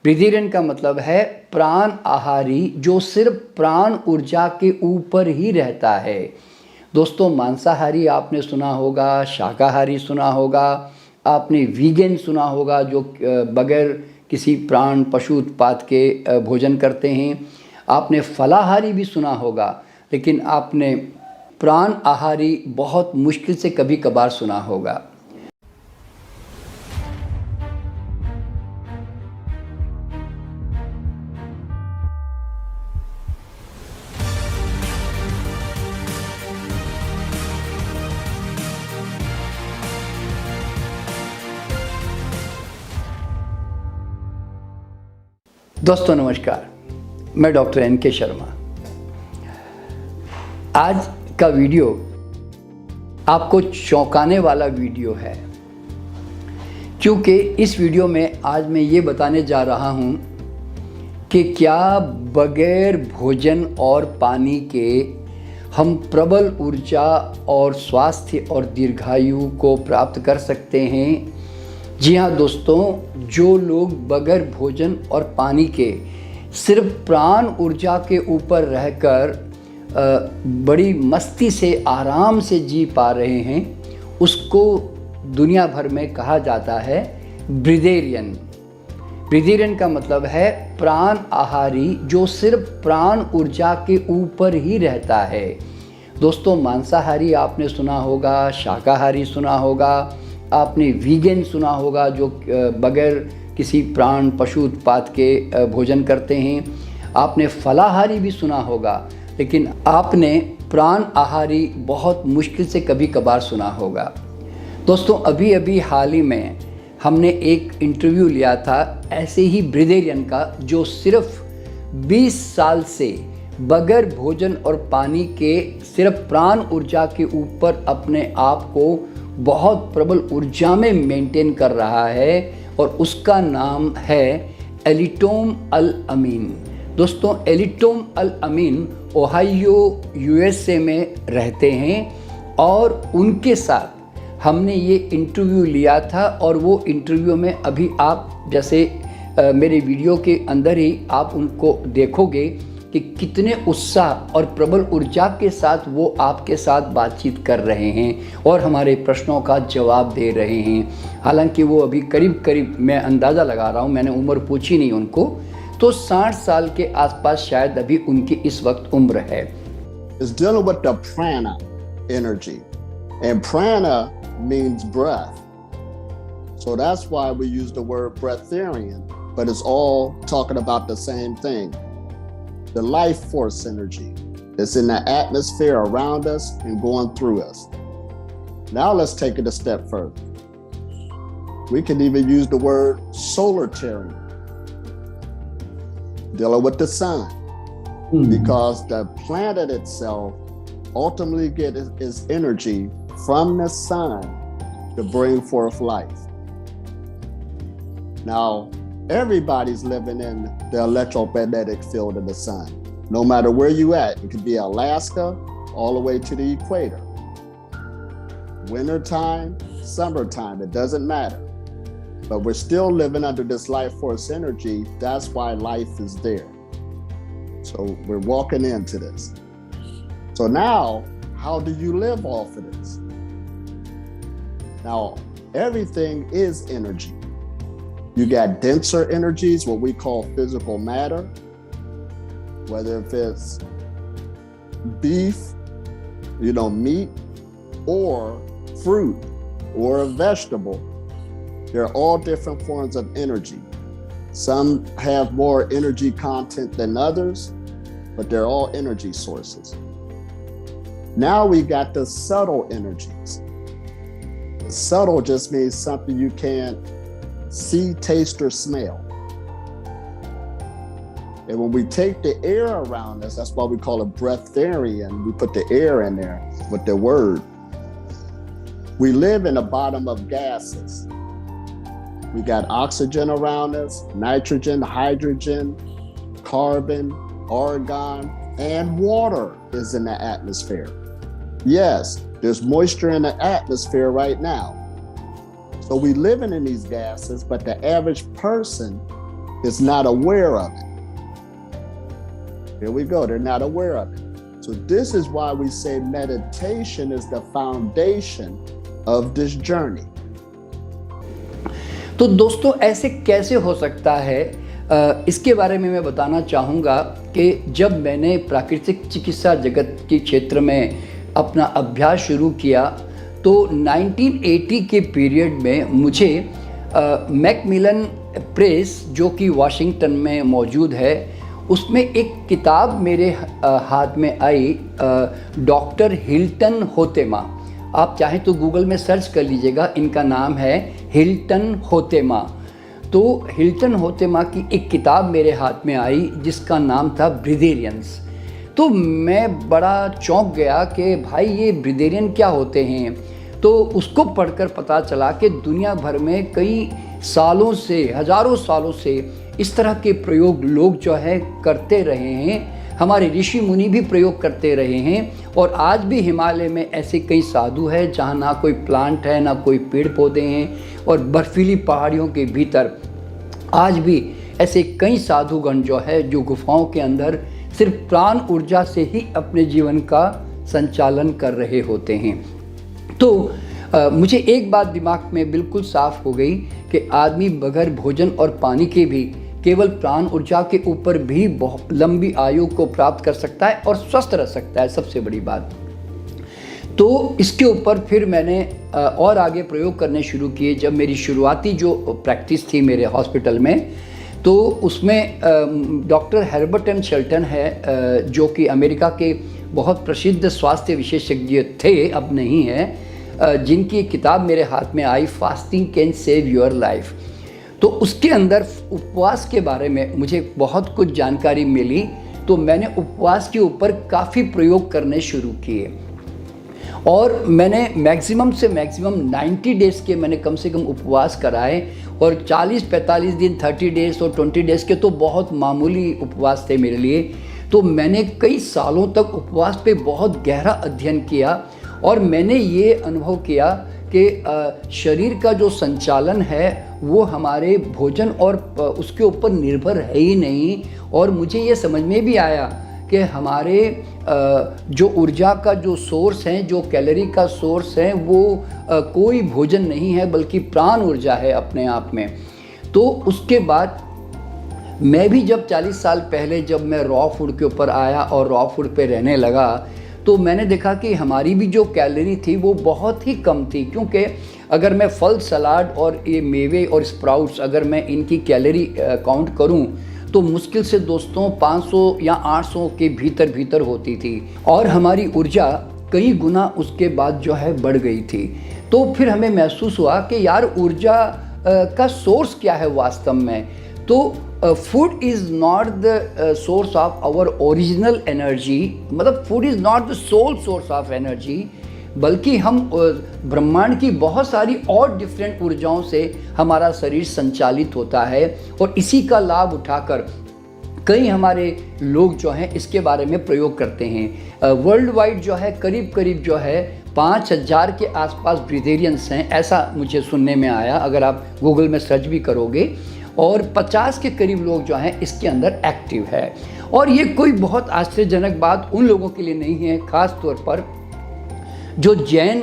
ब्रिदिरन का मतलब है प्राण आहारी, जो सिर्फ प्राण ऊर्जा के ऊपर ही रहता है। दोस्तों, मांसाहारी आपने सुना होगा, शाकाहारी सुना होगा, आपने वीगन सुना होगा जो बगैर किसी प्राण पशु उत्पाद के भोजन करते हैं। आपने फलाहारी भी सुना होगा, लेकिन आपने प्राण आहारी बहुत मुश्किल से कभी कभार सुना होगा। दोस्तों नमस्कार, मैं डॉक्टर NK शर्मा। आज का वीडियो आपको चौंकाने वाला वीडियो है, क्योंकि इस वीडियो में आज मैं ये बताने जा रहा हूँ कि क्या बगैर भोजन और पानी के हम प्रबल ऊर्जा और स्वास्थ्य और दीर्घायु को प्राप्त कर सकते हैं। जी हाँ दोस्तों, जो लोग बगैर भोजन और पानी के सिर्फ प्राण ऊर्जा के ऊपर रहकर बड़ी मस्ती से आराम से जी पा रहे हैं, उसको दुनिया भर में कहा जाता है ब्रिदेरियन। ब्रिदेरियन का मतलब है प्राण आहारी, जो सिर्फ प्राण ऊर्जा के ऊपर ही रहता है। दोस्तों, मांसाहारी आपने सुना होगा, शाकाहारी सुना होगा, आपने वीगन सुना होगा जो बगैर किसी प्राण पशु उत्पाद के भोजन करते हैं। आपने फलाहारी भी सुना होगा, लेकिन आपने प्राण आहारी बहुत मुश्किल से कभी कभार सुना होगा। दोस्तों, अभी अभी हाल ही में हमने एक इंटरव्यू लिया था ऐसे ही ब्रिदेरियन का, जो सिर्फ 20 साल से बगैर भोजन और पानी के सिर्फ प्राण ऊर्जा के ऊपर अपने आप को बहुत प्रबल ऊर्जा में मेंटेन कर रहा है, और उसका नाम है एलिटोम अल अमीन। दोस्तों, एलिटोम अल अमीन ओहायो USA में रहते हैं, और उनके साथ हमने ये इंटरव्यू लिया था। और वो इंटरव्यू में अभी आप जैसे मेरे वीडियो के अंदर ही आप उनको देखोगे कि कितने उत्साह और प्रबल ऊर्जा के साथ वो आपके साथ बातचीत कर रहे हैं और हमारे प्रश्नों का जवाब दे रहे हैं। हालांकि वो अभी करीब करीब, मैं अंदाज़ा लगा रहा हूँ, मैंने उम्र पूछी नहीं उनको, तो 60 साल के आसपास शायद अभी उनकी इस वक्त उम्र है। Is dealing with the prana energy, and prana means breath, so that's why we use the word breatharian, but it's all talking about the same thing. The life force energy that's in the atmosphere around us and going through us. Now let's take it a step further. We can even use the word solitarian, dealing with the sun, because the planet itself ultimately gets its energy from the sun to bring forth life. Now, everybody's living in the electromagnetic field of the sun. No matter where you at, it could be Alaska all the way to the equator. Wintertime, summertime, it doesn't matter. But we're still living under this life force energy. That's why life is there. So we're walking into this. So now, how do you live off of this? Now, everything is energy. You got denser energies, what we call physical matter, whether if it's beef, meat, or fruit, or a vegetable. They're all different forms of energy. Some have more energy content than others, but they're all energy sources. Now we got the subtle energies. Subtle just means something you can't see, taste, or smell. And when we take the air around us, that's why we call it breatharian. We put the air in there with the word. We live in the bottom of gases. We got oxygen around us, nitrogen, hydrogen, carbon, argon, and water is in the atmosphere. Yes, there's moisture in the atmosphere right now. So we living in these gases, but the average person is not aware of it. Here we go, they're not aware of it. So this is why we say meditation is the foundation of this journey. तो दोस्तों ऐसे कैसे हो सकता है, इसके बारे में मैं बताना चाहूँगा कि जब मैंने प्राकृतिक चिकित्सा जगत के क्षेत्र में अपना अभ्यास शुरू किया तो 1980 के पीरियड में मुझे मैकमिलन प्रेस जो कि वाशिंगटन में मौजूद है, उसमें एक किताब मेरे हाथ में आई, डॉक्टर हिल्टन होतेमा। आप चाहें तो गूगल में सर्च कर लीजिएगा, इनका नाम है हिल्टन होतेमा। तो हिल्टन होतेमा की एक किताब मेरे हाथ में आई जिसका नाम था ब्रिदेरियंस। तो मैं बड़ा चौंक गया कि भाई ये ब्रिदेरियन क्या होते हैं। तो उसको पढ़कर पता चला कि दुनिया भर में कई सालों से, हज़ारों सालों से इस तरह के प्रयोग लोग जो है करते रहे हैं, हमारे ऋषि मुनि भी प्रयोग करते रहे हैं। और आज भी हिमालय में ऐसे कई साधु हैं जहाँ ना कोई प्लांट है, ना कोई पेड़ पौधे हैं, और बर्फीली पहाड़ियों के भीतर आज भी ऐसे कई साधुगण जो है जो गुफाओं के अंदर सिर्फ प्राण ऊर्जा से ही अपने जीवन का संचालन कर रहे होते हैं। तो मुझे एक बात दिमाग में बिल्कुल साफ हो गई कि आदमी बगैर भोजन और पानी के भी केवल प्राण ऊर्जा के ऊपर भी बहुत लंबी आयु को प्राप्त कर सकता है और स्वस्थ रह सकता है, सबसे बड़ी बात। तो इसके ऊपर फिर मैंने और आगे प्रयोग करने शुरू किए। जब मेरी शुरुआती जो प्रैक्टिस थी मेरे हॉस्पिटल में, तो उसमें डॉक्टर हर्बर्ट एम शेल्टन है जो कि अमेरिका के बहुत प्रसिद्ध स्वास्थ्य विशेषज्ञ थे, अब नहीं है, जिनकी किताब मेरे हाथ में आई, fasting can save your life. तो उसके अंदर उपवास के बारे में मुझे बहुत कुछ जानकारी मिली। तो मैंने उपवास के ऊपर काफ़ी प्रयोग करने शुरू किए और मैंने मैक्सिमम से मैक्सिमम 90 डेज़ के मैंने कम से कम उपवास कराए। और 40-45 दिन, 30 डेज़ और 20 डेज़ के तो बहुत मामूली उपवास थे मेरे लिए। तो मैंने कई सालों तक उपवास पे बहुत गहरा अध्ययन किया और मैंने ये अनुभव किया कि शरीर का जो संचालन है वो हमारे भोजन और उसके ऊपर निर्भर है ही नहीं। और मुझे ये समझ में भी आया कि हमारे जो ऊर्जा का जो सोर्स है, जो कैलोरी का सोर्स है, वो कोई भोजन नहीं है बल्कि प्राण ऊर्जा है अपने आप में। तो उसके बाद मैं भी जब 40 साल पहले जब मैं रॉ फूड के ऊपर आया और रॉ फूड पे रहने लगा, तो मैंने देखा कि हमारी भी जो कैलोरी थी वो बहुत ही कम थी। क्योंकि अगर मैं फल, सलाद और ये मेवे और स्प्राउट्स अगर मैं इनकी कैलोरी काउंट करूं तो मुश्किल से दोस्तों 500 या 800 के भीतर होती थी और हमारी ऊर्जा कई गुना उसके बाद जो है बढ़ गई थी। तो फिर हमें महसूस हुआ कि यार ऊर्जा का सोर्स क्या है वास्तव में। तो food is not the source of our original energy, मतलब food is not the sole source of energy, बल्कि हम ब्रह्मांड की बहुत सारी और डिफरेंट ऊर्जाओं से हमारा शरीर संचालित होता है। और इसी का लाभ उठाकर कई हमारे लोग जो हैं इसके बारे में प्रयोग करते हैं। वर्ल्ड वाइड जो है करीब जो है 5000 के आसपास ब्रिदेरियंस हैं, ऐसा मुझे सुनने में आया अगर आप गूगल में सर्च भी करोगे। और 50 के करीब लोग जो हैं इसके अंदर एक्टिव है। और ये कोई बहुत आश्चर्यजनक बात उन लोगों के लिए नहीं है, ख़ास तौर पर जो जैन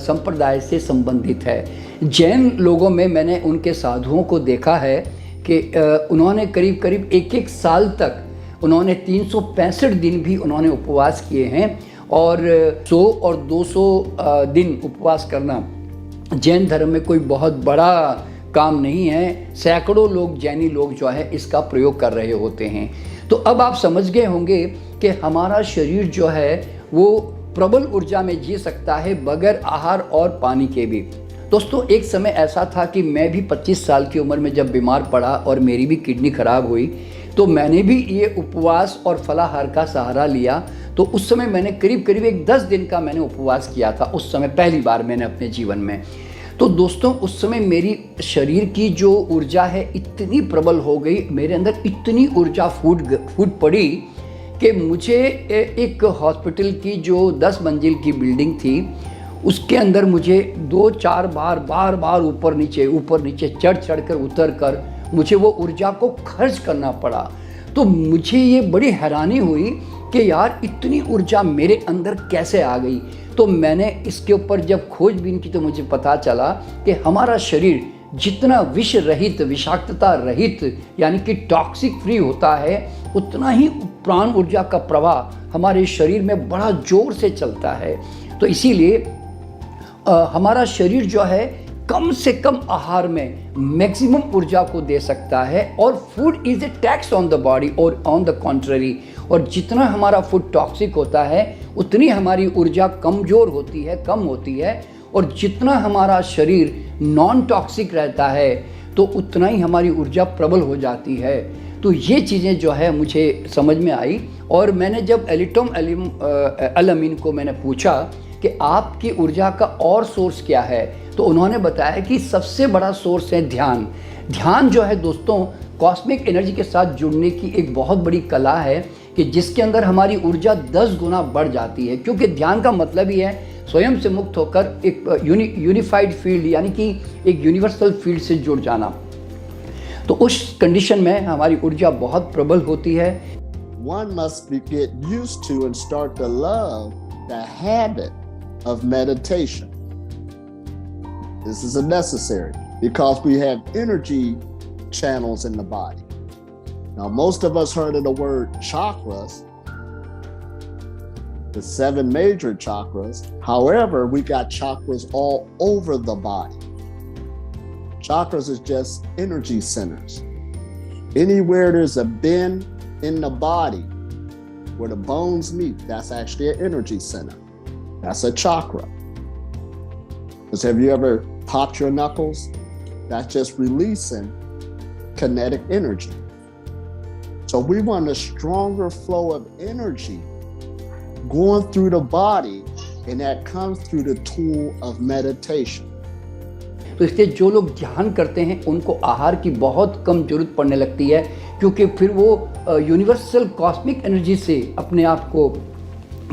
संप्रदाय से संबंधित है। जैन लोगों में मैंने उनके साधुओं को देखा है कि उन्होंने करीब एक साल तक उन्होंने 365 दिन भी उन्होंने उपवास किए हैं। और 100 और 200 दिन उपवास करना जैन धर्म में कोई बहुत बड़ा काम नहीं है। सैकड़ों लोग, जैनी लोग जो है इसका प्रयोग कर रहे होते हैं। तो अब आप समझ गए होंगे कि हमारा शरीर जो है वो प्रबल ऊर्जा में जी सकता है बगैर आहार और पानी के भी। दोस्तों एक समय ऐसा था कि मैं भी 25 साल की उम्र में जब बीमार पड़ा और मेरी भी किडनी खराब हुई, तो मैंने भी ये उपवास और फलाहार का सहारा लिया। तो उस समय मैंने करीब एक 10 दिन का मैंने उपवास किया था, उस समय पहली बार मैंने अपने जीवन में। तो दोस्तों उस समय मेरी शरीर की जो ऊर्जा है इतनी प्रबल हो गई, मेरे अंदर इतनी ऊर्जा फूट पड़ी कि मुझे एक हॉस्पिटल की जो 10 मंजिल की बिल्डिंग थी उसके अंदर मुझे 2-4 बार बार ऊपर नीचे चढ़ कर उतर कर मुझे वो ऊर्जा को खर्च करना पड़ा। तो मुझे ये बड़ी हैरानी हुई कि यार इतनी ऊर्जा मेरे अंदर कैसे आ गई। तो मैंने इसके ऊपर जब खोजबीन की तो मुझे पता चला कि हमारा शरीर जितना विष रहित, विषाक्तता रहित यानी कि टॉक्सिक फ्री होता है, उतना ही प्राण ऊर्जा का प्रवाह हमारे शरीर में बड़ा जोर से चलता है। तो इसीलिए हमारा शरीर जो है कम से कम आहार में मैक्सिमम ऊर्जा को दे सकता है। और food is a tax on the body और ऑन द कॉन्ट्ररी, और जितना हमारा फूड टॉक्सिक होता है उतनी हमारी ऊर्जा कमज़ोर होती है, कम होती है। और जितना हमारा शरीर नॉन टॉक्सिक रहता है तो उतना ही हमारी ऊर्जा प्रबल हो जाती है। तो ये चीज़ें जो है मुझे समझ में आई। और मैंने जब एलिटोम अल-अमीन को मैंने पूछा कि आपकी ऊर्जा का और सोर्स क्या है, तो उन्होंने बताया कि सबसे बड़ा सोर्स है ध्यान। ध्यान जो है दोस्तों कॉस्मिक एनर्जी के साथ जुड़ने की एक बहुत बड़ी कला है कि जिसके अंदर हमारी ऊर्जा 10 गुना बढ़ जाती है। क्योंकि ध्यान का मतलब ही है स्वयं से मुक्त होकर एक यूनिफाइड फील्ड यानी कि एक यूनिवर्सल फील्ड से जुड़ जाना। तो उस कंडीशन में हमारी ऊर्जा बहुत प्रबल होती है। One must get used to and start to love the habit of meditation. This is necessary because we have energy channels in the body. Now, most of us heard of the word chakras, the 7 major chakras. However, we got chakras all over the body. Chakras is just energy centers. Anywhere there's a bend in the body where the bones meet, that's actually an energy center. That's a chakra. Because have you ever popped your knuckles? That's just releasing kinetic energy. So we want a stronger flow of energy going through the body, and that comes through the tool of meditation. तो इसलिए जो लोग ध्यान करते हैं उनको आहार की बहुत कम जरूरत पड़ने लगती है, क्योंकि फिर वो यूनिवर्सल कॉस्मिक एनर्जी से अपने आप को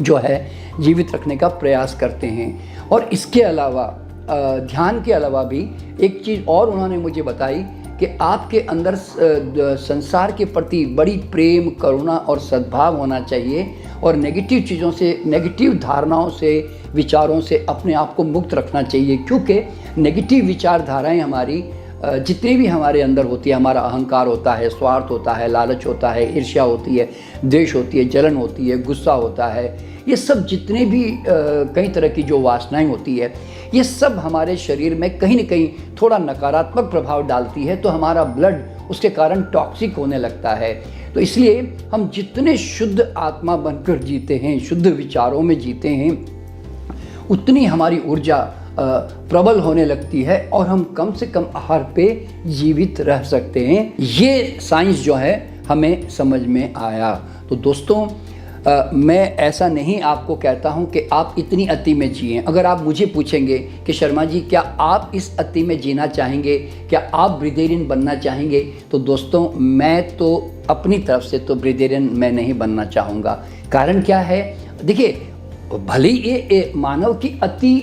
जो है जीवित रखने का प्रयास करते हैं। और इसके अलावा ध्यान के अलावा भी एक चीज़ और उन्होंने मुझे बताई कि आपके अंदर संसार के प्रति बड़ी प्रेम, करुणा और सद्भाव होना चाहिए, और नेगेटिव चीज़ों से, नेगेटिव धारणाओं से, विचारों से अपने आप को मुक्त रखना चाहिए। क्योंकि नेगेटिव विचारधाराएं हमारी जितनी भी हमारे अंदर होती है, हमारा अहंकार होता है, स्वार्थ होता है, लालच होता है, ईर्ष्या होती है, द्वेष होती है, जलन होती है, गुस्सा होता है, ये सब जितने भी कई तरह की जो वासनाएं होती है, ये सब हमारे शरीर में कहीं ना कहीं थोड़ा नकारात्मक प्रभाव डालती है। तो हमारा ब्लड उसके कारण टॉक्सिक होने लगता है। तो इसलिए हम जितने शुद्ध आत्मा बनकर जीते हैं, शुद्ध विचारों में जीते हैं, उतनी हमारी ऊर्जा प्रबल होने लगती है और हम कम से कम आहार पे जीवित रह सकते हैं। ये साइंस जो है हमें समझ में आया। तो दोस्तों मैं ऐसा नहीं आपको कहता हूं कि आप इतनी अति में जिएं। अगर आप मुझे पूछेंगे कि शर्मा जी क्या आप इस अति में जीना चाहेंगे, क्या आप ब्रिदेरियन बनना चाहेंगे, तो दोस्तों मैं तो अपनी तरफ से तो ब्रिदेरियन मैं नहीं बनना चाहूँगा। कारण क्या है, देखिए भले ये मानव की अति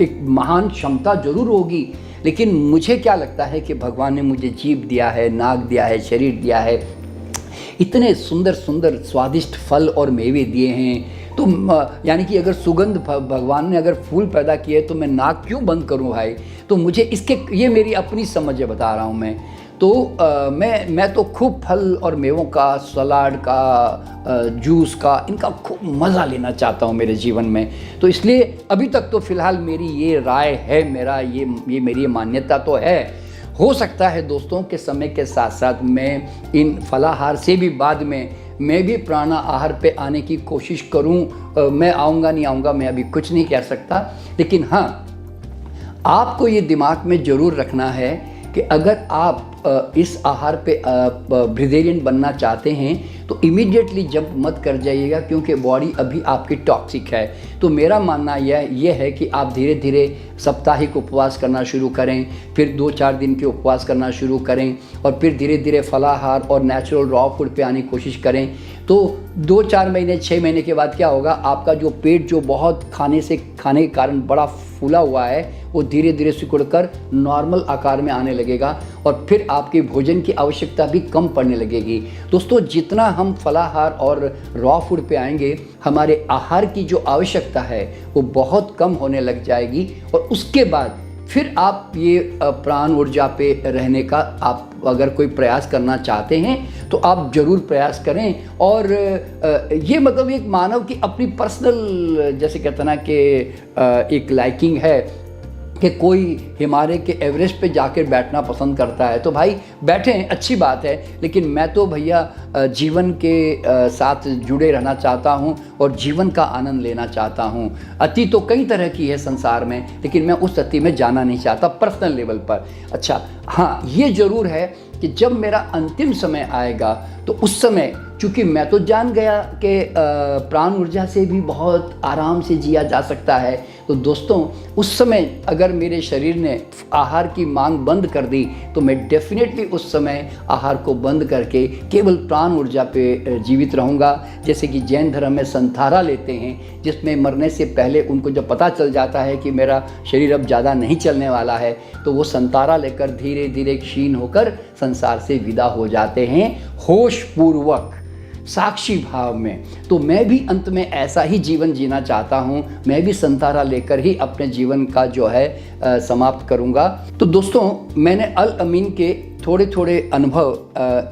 एक महान क्षमता जरूर होगी, लेकिन मुझे क्या लगता है कि भगवान ने मुझे जीभ दिया है, नाक दिया है, शरीर दिया है, इतने सुंदर सुंदर स्वादिष्ट फल और मेवे दिए हैं। तो यानी कि अगर सुगंध भगवान ने अगर फूल पैदा किए तो मैं नाक क्यों बंद करूं भाई। तो मुझे इसके, ये मेरी अपनी समझ है, बता रहा हूं मैं। तो मैं तो खूब फल और मेवों का, सलाद का, जूस का, इनका खूब मज़ा लेना चाहता हूँ मेरे जीवन में। तो इसलिए अभी तक तो फ़िलहाल मेरी ये राय है, मेरा ये मेरी मान्यता तो है। हो सकता है दोस्तों के समय के साथ साथ मैं इन फलाहार से भी बाद में मैं भी प्राणा आहार पे आने की कोशिश करूं। मैं आऊँगा नहीं आऊँगा मैं अभी कुछ नहीं कह सकता, लेकिन हाँ आपको ये दिमाग में ज़रूर रखना है कि अगर आप इस आहार पे ब्रिदेरियन बनना चाहते हैं तो इमीडिएटली जंप मत कर जाइएगा, क्योंकि बॉडी अभी आपकी टॉक्सिक है। तो तो मेरा मानना यह है कि आप धीरे धीरे साप्ताहिक उपवास करना शुरू करें, फिर 2-4 दिन के उपवास करना शुरू करें और फिर धीरे धीरे फलाहार और नेचुरल रॉ फूड पे आने की कोशिश करें। तो 2-4 महीने 6 महीने के बाद क्या होगा, आपका जो पेट जो बहुत खाने के कारण बड़ा फूला हुआ है वो धीरे धीरे सिकुड़कर नॉर्मल आकार में आने लगेगा और फिर आपके भोजन की आवश्यकता भी कम पड़ने लगेगी। दोस्तों, जितना हम फलाहार और रॉ फूड पे आएंगे, हमारे आहार की जो आवश्यकता है वो बहुत कम होने लग जाएगी और उसके बाद फिर आप ये प्राण ऊर्जा पे रहने का आप अगर कोई प्रयास करना चाहते हैं तो आप ज़रूर प्रयास करें। और ये मतलब एक मानव की अपनी पर्सनल, जैसे कहते हैं ना कि एक लाइकिंग है कि कोई हिमालय के एवरेस्ट पे जाकर बैठना पसंद करता है, तो भाई बैठें, अच्छी बात है। लेकिन मैं तो भैया जीवन के साथ जुड़े रहना चाहता हूँ और जीवन का आनंद लेना चाहता हूँ। अति तो कई तरह की है संसार में, लेकिन मैं उस अति में जाना नहीं चाहता पर्सनल लेवल पर। अच्छा हाँ, ये ज़रूर है कि जब मेरा अंतिम समय आएगा तो उस समय, चूँकि मैं तो जान गया कि प्राण ऊर्जा से भी बहुत आराम से जिया जा सकता है, तो दोस्तों उस समय अगर मेरे शरीर ने आहार की मांग बंद कर दी तो मैं डेफिनेटली उस समय आहार को बंद करके केवल प्राण ऊर्जा पे जीवित रहूँगा। जैसे कि जैन धर्म में संथारा लेते हैं, जिसमें मरने से पहले उनको जब पता चल जाता है कि मेरा शरीर अब ज़्यादा नहीं चलने वाला है, तो वो संथारा लेकर धीरे धीरे क्षीण होकर संसार से विदा हो जाते हैं, होश पूर्वक, साक्षी भाव में। तो मैं भी अंत में ऐसा ही जीवन जीना चाहता हूँ, मैं भी संतारा लेकर ही अपने जीवन का जो है समाप्त करूँगा। तो दोस्तों, मैंने अल अमीन के थोड़े थोड़े अनुभव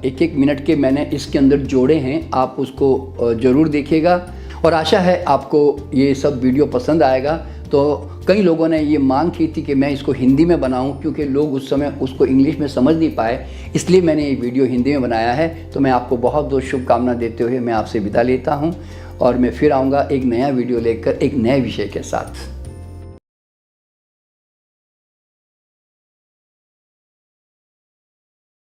1-1 मिनट के मैंने इसके अंदर जोड़े हैं, आप उसको ज़रूर देखिएगा और आशा है आपको ये सब वीडियो पसंद आएगा। तो कई लोगों ने ये मांग की थी कि मैं इसको हिंदी में बनाऊं, क्योंकि लोग उस समय उसको इंग्लिश में समझ नहीं पाए, इसलिए मैंने ये वीडियो हिंदी में बनाया है। तो मैं आपको बहुत बहुत शुभकामना देते हुए मैं आपसे विदा लेता हूं और मैं फिर आऊँगा एक नया वीडियो लेकर एक नए विषय के साथ।